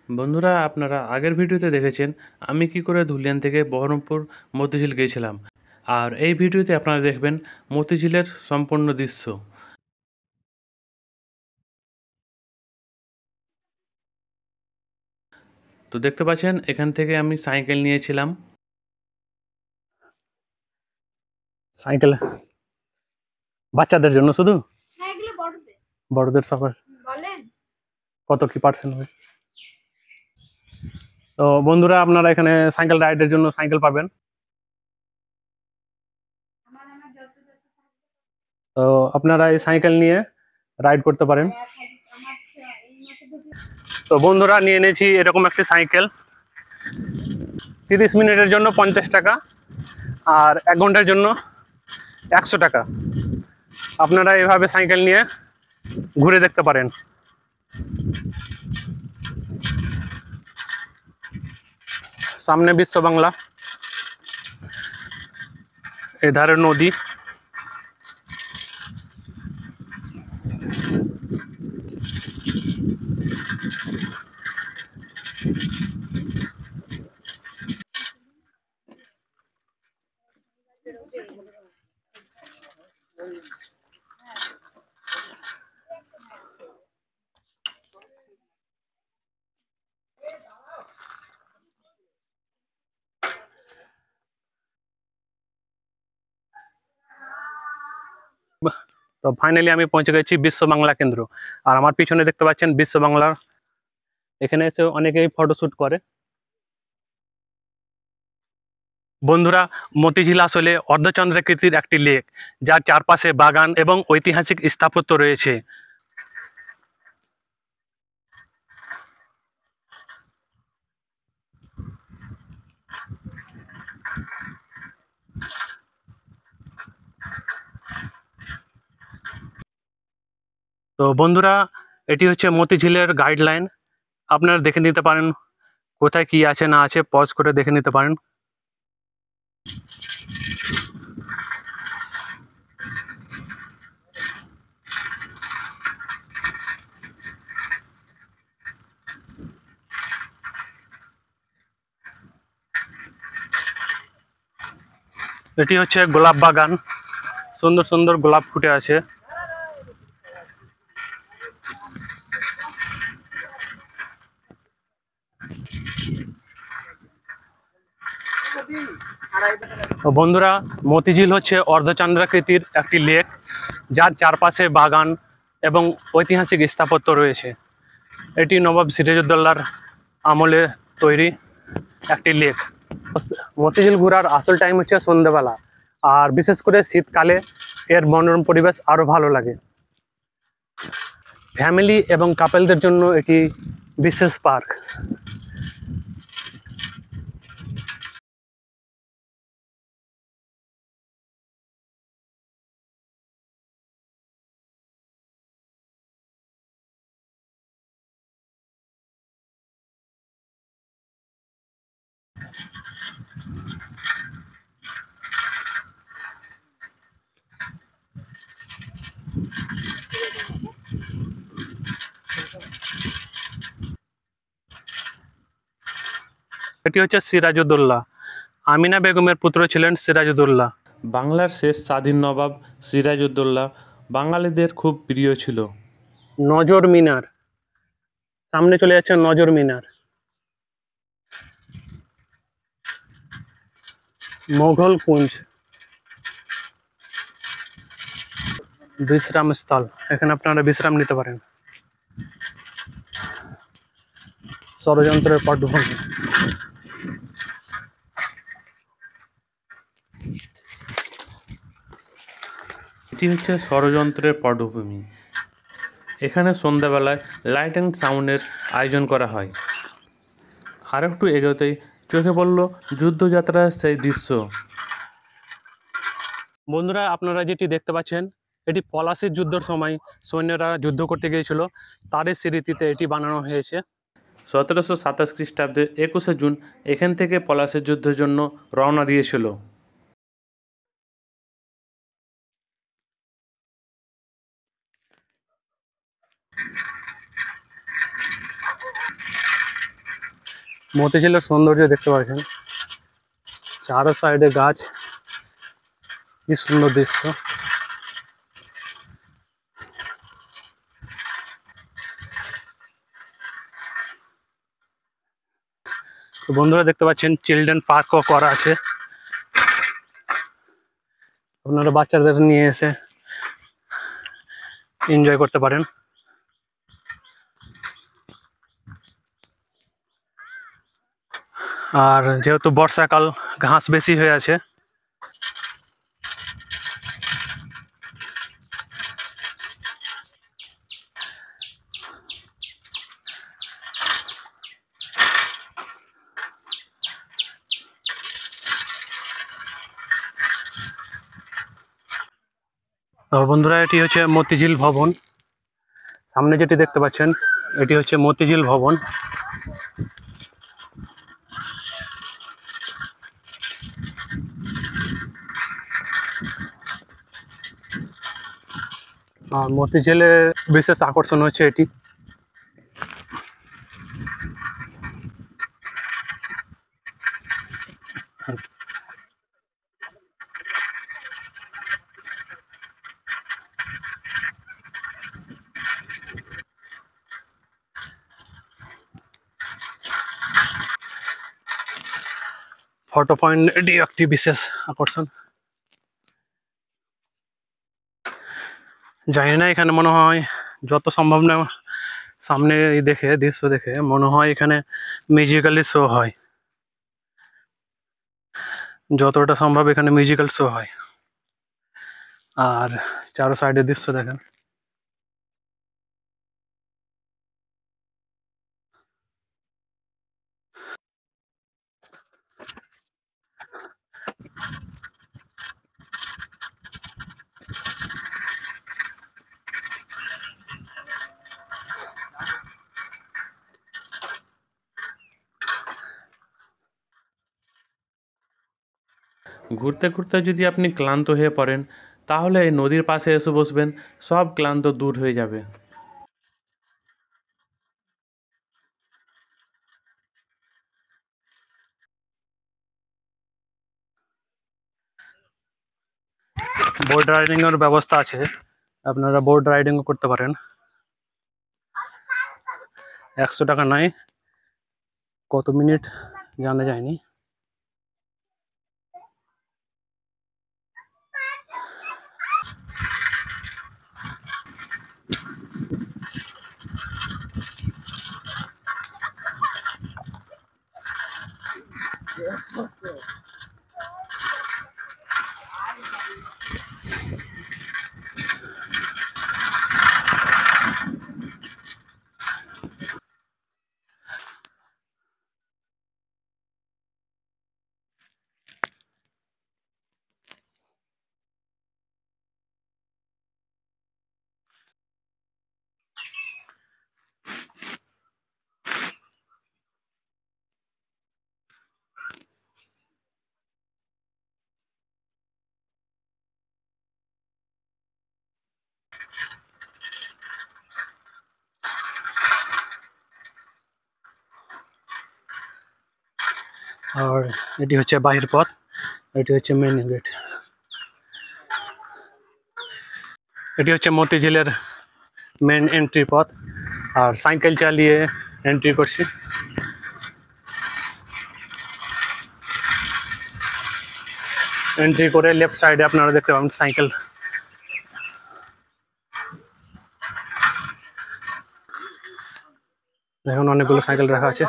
বন্ধুরা, আপনারা আগের ভিডিওতে দেখেছেন আমি কি করে ধুলিয়ান থেকে বহরমপুর মতিঝিল গিয়েছিলাম। আর এই ভিডিওতে আপনারা দেখবেন মতিঝিলের সম্পূর্ণ দৃশ্য। তো দেখতে পাচ্ছেন এখান থেকে আমি সাইকেল নিয়েছিলাম। সাইকেল বাচ্চাদের জন্য শুধু, বড়দের সবার কত কি পার্সেন্ট হবে? তো বন্ধুরা, আপনারা এখানে সাইকেল রাইডের জন্য সাইকেল পাবেন। তো আপনারা এই সাইকেল নিয়ে রাইড করতে পারেন। তো বন্ধুরা, নিয়ে এনেছি এরকম একটি সাইকেল। 30 মিনিটের জন্য 50 টাকা, আর 1 ঘন্টার জন্য 100 টাকা। আপনারা এভাবে সাইকেল নিয়ে ঘুরে দেখতে পারেন। সামনে বিশ্ব বাংলা, এধারে নদী। তো ফাইনালি আমি পৌঁছে গেছি বিশ্ব বাংলা কেন্দ্র। আর আমার পিছনে দেখতে পাচ্ছেন বিশ্ব বাংলার, এখানে এসে অনেকেই ফটোশুট করে। বন্ধুরা, মতিঝিল আসলে অর্ধচন্দ্রাকৃতির একটি লেক, যার চারপাশে বাগান এবং ঐতিহাসিক স্থাপত্য রয়েছে। তো বন্ধুরা, এটি হচ্ছে মতিঝিলের গাইডলাইন। আপনারা দেখে নিতে পারেন কোথায় কি আছে না আছে, পজ করে দেখে নিতে পারেন। এটি হচ্ছে গোলাপ বাগান, সুন্দর সুন্দর গোলাপ ফুটে আছে। তো বন্ধুরা, মতিঝিল হচ্ছে অর্ধচন্দ্রাকৃতির একটি লেক, যার চারপাশে বাগান এবং ঐতিহাসিক স্থাপত্য রয়েছে। এটি নবাব সিরাজউদ্দৌলার আমলে তৈরি একটি লেক। মতিঝিল ঘোরার আসল টাইম হচ্ছে সন্ধ্যেবেলা, আর বিশেষ করে শীতকালে এর মনোরম পরিবেশ আরও ভালো লাগে। ফ্যামিলি এবং কাপেলদের জন্য এটি বিশেষ পার্ক। এটি হচ্ছে সিরাজউদ্দৌলা, আমিনা বেগমের পুত্র ছিলেন সিরাজউদ্দৌলা। বাংলার শেষ স্বাধীন নবাব সিরাজউদ্দৌলা বাঙালিদের খুব প্রিয় ছিল। নজর মিনার, সামনে চলে যাচ্ছে নজর মিনার। মোগল কুঞ্জ, বিশ্রাম স্থল, এখানে আপনারা বিশ্রাম নিতে পারেন। ষড়যন্ত্রের পটভূমি। এটি হচ্ছে ষড়যন্ত্রের পটভূমি। এখানে সন্ধ্যাবেলায় লাইট অ্যান্ড সাউন্ডের আয়োজন করা হয়। আর একটু এগোতেই চোখে পড়ল যুদ্ধযাত্রার সেই দৃশ্য। বন্ধুরা, আপনারা যেটি দেখতে পাচ্ছেন, এটি পলাশির যুদ্ধের সময় সৈন্যরা যুদ্ধ করতে গিয়েছিল, তারই স্মৃতিতে এটি বানানো হয়েছে। 1727 খ্রিস্টাব্দের 21শে জুন এখান থেকে পলাশির যুদ্ধের জন্য রওনা দিয়েছিল। মতিঝিলের সৌন্দর্য দেখতে পাচ্ছেন, চারো সাইডে গাছ, কি সুন্দর দৃশ্য। তো বন্ধুরা দেখতে পাচ্ছেন চিলড্রেন পার্কও করা আছে, আপনারা বাচ্চাদের নিয়ে এসে এনজয় করতে পারেন। আর যেহেতু বর্ষাকাল, ঘাস বেশি হয়ে আছে। তো বন্ধুরা এটি হচ্ছে মতিঝিল ভবন, সামনে যেটি দেখতে পাচ্ছেন এটি হচ্ছে মতিঝিল ভবন। আর মতিঝিলের বিশেষ আকর্ষণ হচ্ছে এটি। ফটো পয়েন্ট এটি একটি বিশেষ আকর্ষণ। জানি না, এখানে মনে হয় যত সম্ভব না সামনে দেখে দৃশ্য দেখে মনে হয় এখানে মিউজিক্যালি শো হয়, যতটা সম্ভব এখানে মিউজিক্যাল শো হয়। আর চারো সাইডের দৃশ্য দেখেন। ঘুরতে ঘুরতে যদি আপনি ক্লান্ত হয়ে পড়েন, তাহলে এই নদীর পাশে এসে বসবেন, সব ক্লান্ত দূর হয়ে যাবে। বোট রাইডিং এর ব্যবস্থা আছে, আপনারা বোট রাইডিংও করতে পারেন। 100 টাকা নাই, কত মিনিট জানা যায়নি। আর এটি হচ্ছে বাহির পথ, এটি হচ্ছে মেন গেট। এটি হচ্ছে মতিঝিলের মেন এন্ট্রি পথ, আর সাইকেল চালিয়ে এন্ট্রি করছি। এন্ট্রি করে লেফট সাইডে আপনারা দেখতে পাবেন সাইকেল। দেখুন অনেকগুলো সাইকেল রাখা আছে।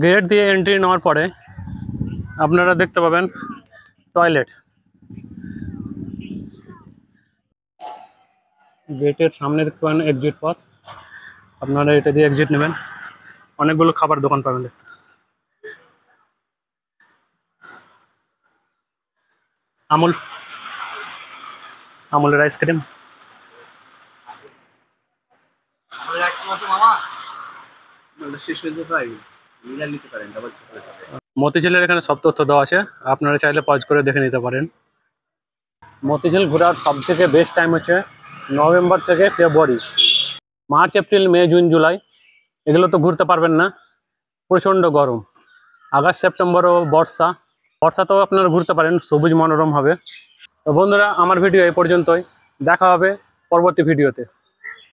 গেট দিয়ে এন্ট্রি নেওয়ার পরে আপনারা দেখতে পাবেন টয়লেট। গেটের সামনে দেখতে পাবেন এক্সিট পথ, আপনারা এটা দিয়ে এক্সিট নেবেন। অনেকগুলো খাবার দোকান পাবেন। আমুল, আমুলের আইসক্রিম। মতিঝিলের এখানে সব তথ্য দেওয়া আছে, আপনারা চাইলে পজ করে দেখে নিতে পারেন। মতিঝিল ঘোরার সব থেকে বেস্ট টাইম হচ্ছে নভেম্বর থেকে ফেব্রুয়ারি। মার্চ, এপ্রিল, মে, জুন, জুলাই এগুলো তো ঘুরতে পারবেন না, প্রচণ্ড গরম। আগস্ট, সেপ্টেম্বরও বর্ষা, বর্ষাতেও আপনারা ঘুরতে পারেন, সবুজ মনোরম হবে। তো বন্ধুরা, আমার ভিডিও এই পর্যন্তই, দেখা হবে পরবর্তী ভিডিওতে।